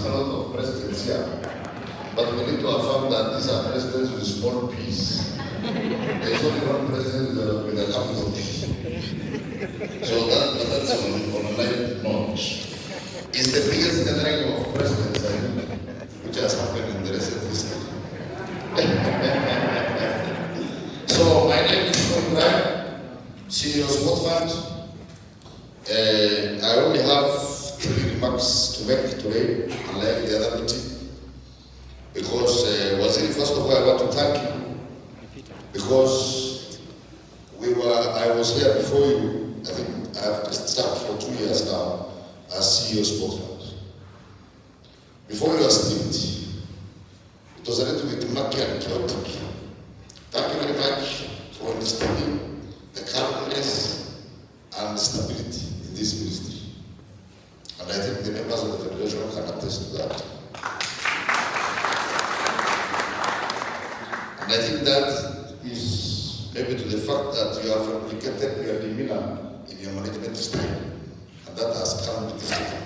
a lot of presidents here, but we need to affirm that these are presidents with small p's. There is only one president with a capital P. So that's on a light note. It's the biggest gathering of presidents, I think, which has happened in the recent history. So my name is Kongra, Senior Sport Fund. I only have 3 remarks to make today, unlike the other meeting, because Waziri, first of all, I want to thank you, because I was here before you. I think I have started for 2 years now as CEO Sport Fund. Before you were strict, it was a little bit murky and chaotic. Thank you very much for instilling the calmness and stability in this ministry. And I think the members of the Federation can attest to that. And I think that is maybe to the fact that you have replicated your demeanor in your management style, and that has calmed the system.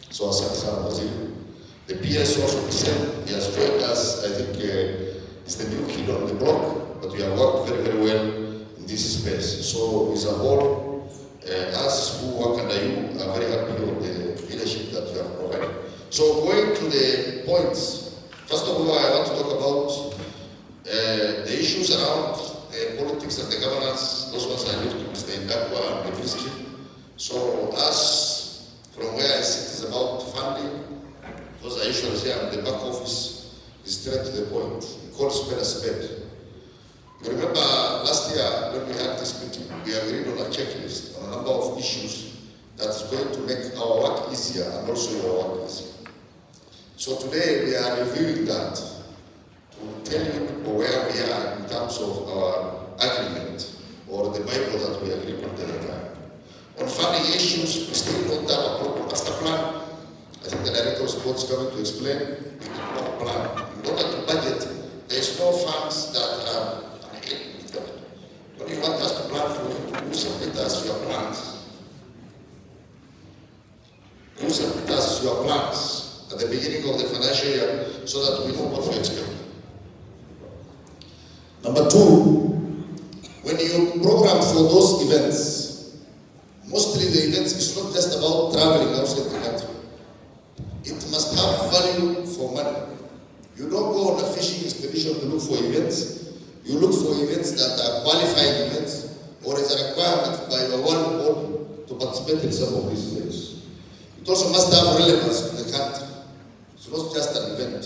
So as Hassan Waziri, the PS also the same. He has joined us, I think it's the new kid on the block, but we have worked very, very well in this space. So as a whole, us who work under you are very happy with the leadership that you have provided. So going to the points, first of all, I want to talk about the issues around politics and the governance. Those ones I leave to Mr. Indakwa and the ministry. So us, from where I sit, is about funding. Those are issues here in the back office, is straight to the point. We call spade a spade. You remember last year when we had this meeting, we agreed on a checklist on a number of issues that is going to make our work easier and also your work easier. So today we are reviewing that to tell you where we are in terms of our agreement or the Bible that we agreed on the other time. On funding issues, we still don't have a proper master plan. I think the Director of Sports is going to explain the proper plan. In order to budget, there is no funds that are when you want us to plan for you, who submit us your plans? Who submit us your plans at the beginning of the financial year so that we know what to expect? Number 2, when you program for those events, mostly the events is not just about traveling outside the country. It must have value for money. You don't go on a fishing expedition to look for events. You look for events that are qualified events, or is a requirement by your one body to participate in some of these events. It also must have relevance to the country. It's not just an event.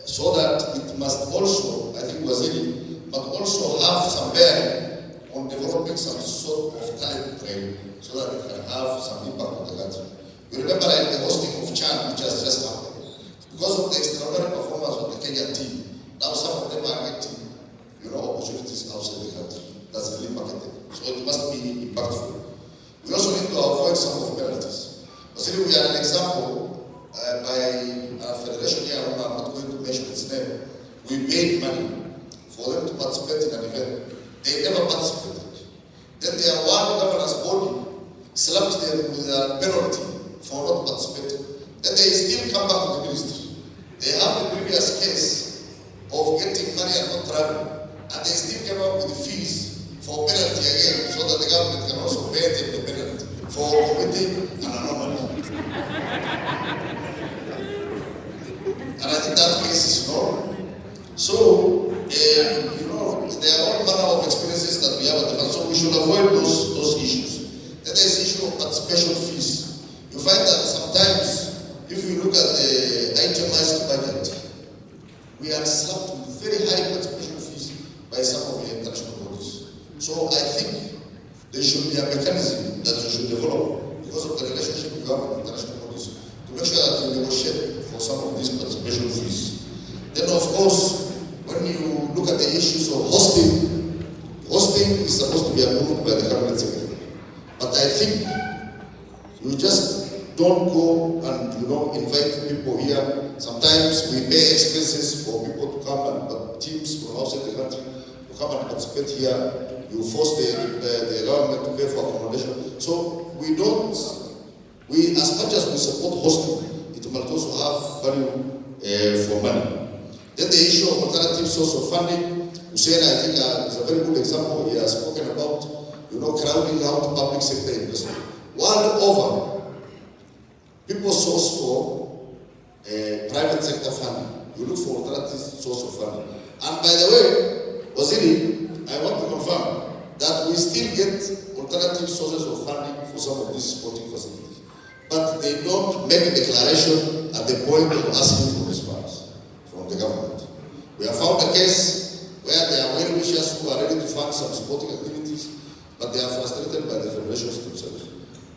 So that it must also, I think Waziri, must also have some bearing on developing some sort of talent training so that it can have some impact on the country. You remember like the hosting of CHAN, which has just happened. Because of the extraordinary performance of the Kenyan team, now some of them are getting opportunities outside the country. That's really marketing. So it must be impactful. We also need to avoid some of penalties. Considering we are an example by a federation here, I'm not going to mention its name. We paid money for them to participate in an event. They never participated. Then their one governance body slapped them with a penalty for not participating. Then they still come back to the ministry. They have the previous case of getting money and not traveling. And they still came up with the fees for penalty again, so that the government can also pay them the penalty for committing an anomaly. And I think that case is normal. So, there are all manner of experiences that we have at the fund, so we should avoid those issues. Then there's the issue of participation fees. You find that sometimes, if you look at the itemized budget, we are slapped with very high participation fees by some of the international bodies. So I think there should be a mechanism that you should develop because of the relationship you have with international bodies to make sure that you negotiate for some of these participation fees. Then of course, when you look at the issues of hosting is supposed to be approved by the cabinet secretary. But I think you just don't go and invite people here. Sometimes we pay expenses for people to come and teams from outside the country to come and participate here. You force the government to pay for accommodation. So as much as we support hosting, it it must also have value for money. Then the issue of alternative source of funding, Hussein, I think, is a very good example. He has spoken about, crowding out public sector investment. World over, people source for private sector funding. You look for alternative source of funding. And by the way, Waziri, I want to confirm that we still get alternative sources of funding for some of these sporting facilities. But they don't make a declaration at the point of asking for these funds from the government. We have found a case where there are well-wishers who are ready to fund some sporting activities, but they are frustrated by the federations themselves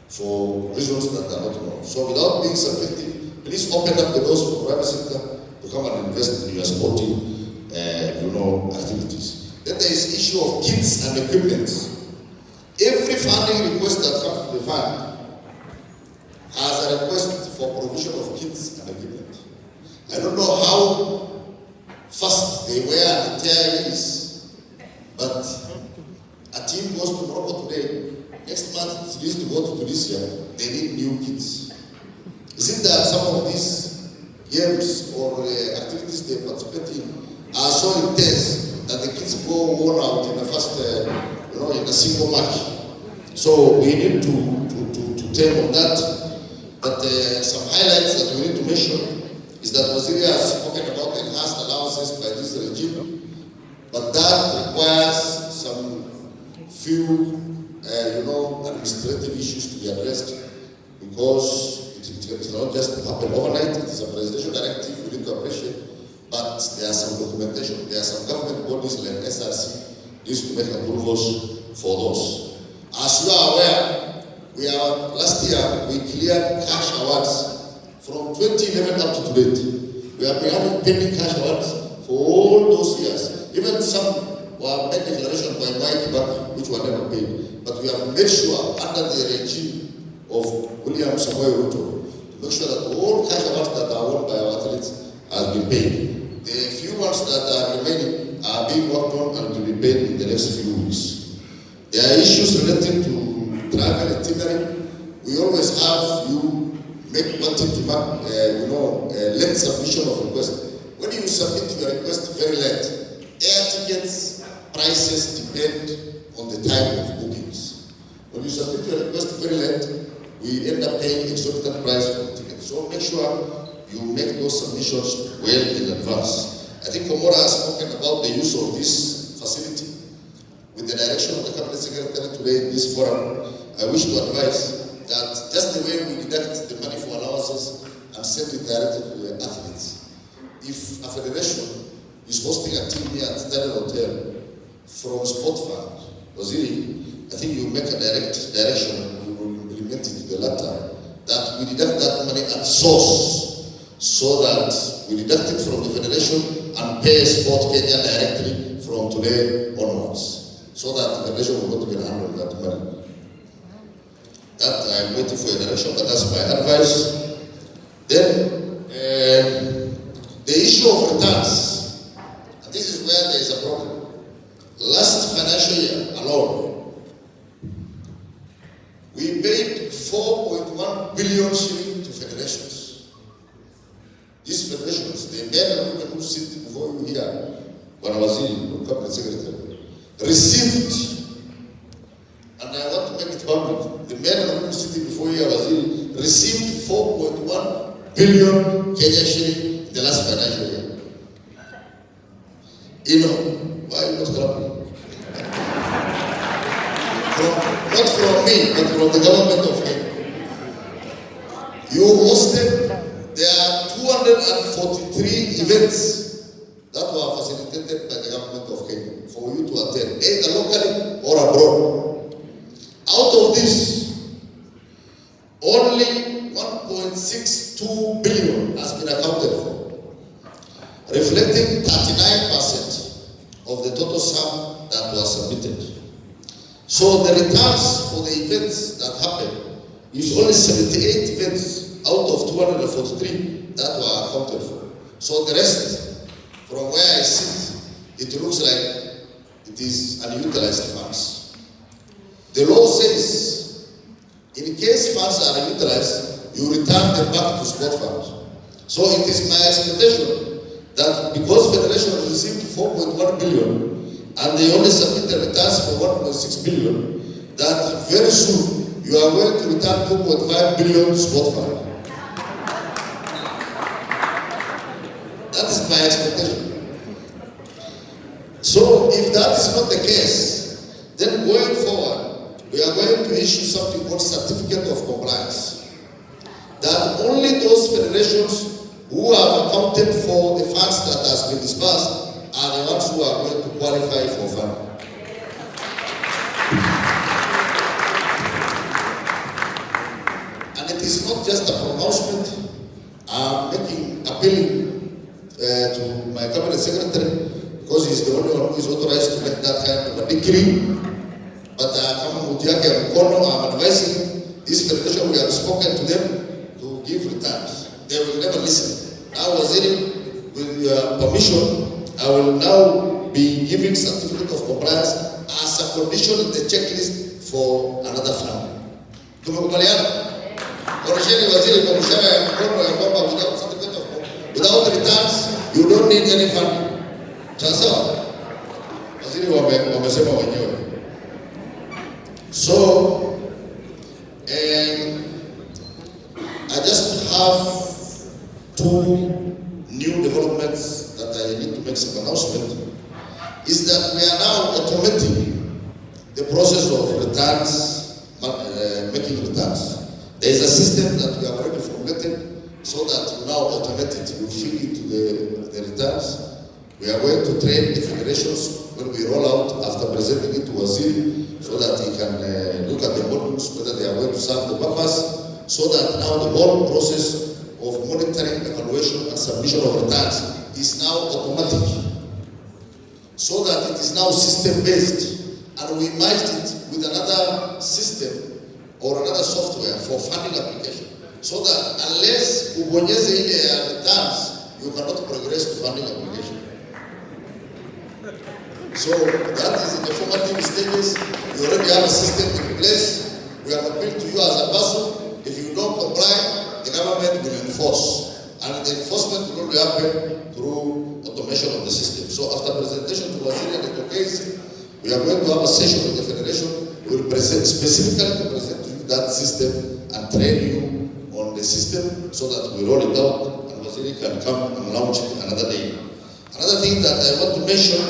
for reasons that are not known. So without being subjective, please open up the doors for private sector to come and invest in your sporting activities. Then there is issue of kits and equipment. Every funding request that comes to the fund has a request for provision of kits and equipment. I don't know how fast they were and the tear is, but a team goes to Morocco today, next month it needs to go to Tunisia, they need new kits. Is it that some of these games or activities they participate in are so intense that the kids go worn out in the first, in a single match? So we need to tell on that. But some highlights that we need to mention is that Waziri has spoken about enhanced allowances by this regime, but that requires some few, administrative issues to be addressed, because it not just happen overnight. It is a presidential directive we need to appreciate, but there are some documentation. There are some government bodies like SRC needs to make approvals for those. As you are aware, last year we cleared cash awards from 2011 up to date. We have been having pending cash awards for all those years. Even some were made declaration by Mike Kibaki, which were never paid. But we have made sure under the regime of William Samoei Ruto to make sure that all cash awards that are won by our athletes has been paid. The few ones that are remaining are being worked on and will be paid in the next few weeks. There are issues relating to travel itinerary. We always have you wanting to late submission of request. When you submit your request very late, air tickets prices depend on the time of bookings. When you submit your request very late, we end up paying exorbitant price for the ticket. So make sure you make those submissions well in advance. I think Komora has spoken about the use of this facility. With the direction of the Cabinet Secretary today in this forum, I wish to advise that just the way we deduct the money for allowances and send it directly to the athletes, if a federation is hosting a team here at Standard Hotel from Sport Fund, Waziri, I think you make a direct direction, we will implement it to the latter, that we deduct that money at source, so that we deduct it from the federation and pay Sport Kenya directly from today onwards, so that the federation will not even handle that money. That I'm waiting for a direction, but that's my advice. Then, the issue of returns, and this is where there is a problem. Last financial year alone, we paid 4.1 billion shilling to federations. These federations, the men and women who sit before you here, when I was in the Cabinet Secretary, received, and I want to make it public, the men and women sitting before you here received 4.1 billion Kenya shilling in the last financial year. Why are you not clapping? Not from me, but from the government of Kenya. You hosted, there are 243 events that were facilitated by the government of Kenya for you to attend, either locally or abroad. Out of this, only 1.62 billion has been accounted for, reflecting 39% of the total sum that was submitted. So the returns for the events that happened is only 78 events out of 243 that were accounted for. So the rest, from where I sit, it looks like it is unutilized funds. The law says, in case funds are utilized, you return them back to Sport Fund. So it is my expectation that because Federation received 4.1 billion and they only submitted returns for 1.6 billion, that very soon you are going to return 2.5 billion to sport fund. That is my expectation. So if that is not the case, then going forward, we are going to issue something called Certificate of Compliance. That only those federations who have accounted for the funds that has been disbursed are the ones who are going to qualify for funding. And it is not just a pronouncement. I'm appealing to my cabinet secretary, because he's the only one who is authorized to make that kind of a decree. But I'm advising this federation, we have spoken to them to give returns. They will never listen. Now, Waziri, with your permission, I will now be giving certificate of compliance as a condition in the checklist for another family. Tumekubaliana? Orisheni Waziri kwa mshahara ya mkono ya kwamba without certificate of compliance, without returns, you don't need any funding. Sasa Waziri wamesema wenyewe. So, I just have two new developments that I need to make some announcement. Is that we are now automating the process of returns, making returns. There is a system that we have already formulated so that you now automate it. You feed it to the returns. We are going to train the federations when we roll out after presenting it to Waziri so that he can look at the modules, whether they are going to serve the purpose, so that now the whole process of monitoring, evaluation, and submission of returns is now automatic. So that it is now system-based, and we merged it with another system or another software for funding application. So that unless ubonyeze ile returns, you cannot progress to funding application. So that is in the formative stages. You already have a system in place. We have appealed to you as a person. If you don't comply, the government will enforce. And the enforcement will only happen through automation of the system. So after presentation to Waziri and the case, we are going to have a session with the federation. We will present specifically to present to you that system and train you on the system so that we roll it out and Waziri can come and launch it another day. Another thing that I want to mention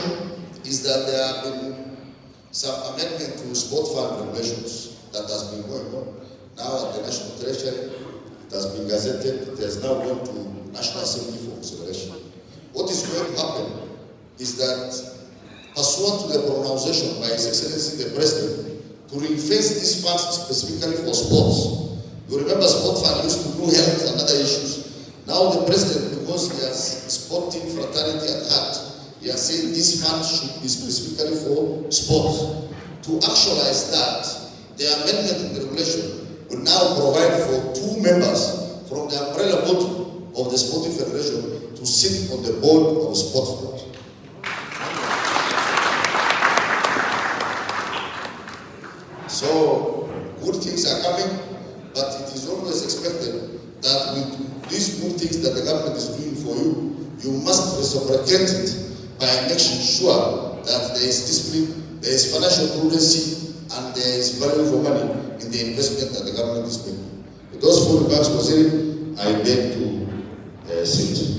is that there have been some amendment to sport fund regulations that has been going on. Now at the National Treasury, it has been gazetted, it has now gone to National Assembly for consideration. What is going to happen is that, pursuant to the pronunciation by His Excellency the President, to ring-fence these funds specifically for sports. You remember sport fund used to do health and other issues. Now the President, because he has sporting fraternity at heart, he has said this fund should be specifically for sports. To actualize that, the amendment in the regulation will now provide for 2 members from the umbrella body of the Sporting Federation to sit on the board of sport fund. So, good things are coming, but it is always expected that with these good things that the government is doing for you, you must reciprocate it by making sure that there is discipline, there is financial prudency, and there is value for money in the investment that the government is making. With those 4 remarks, Waziri, I beg to sit.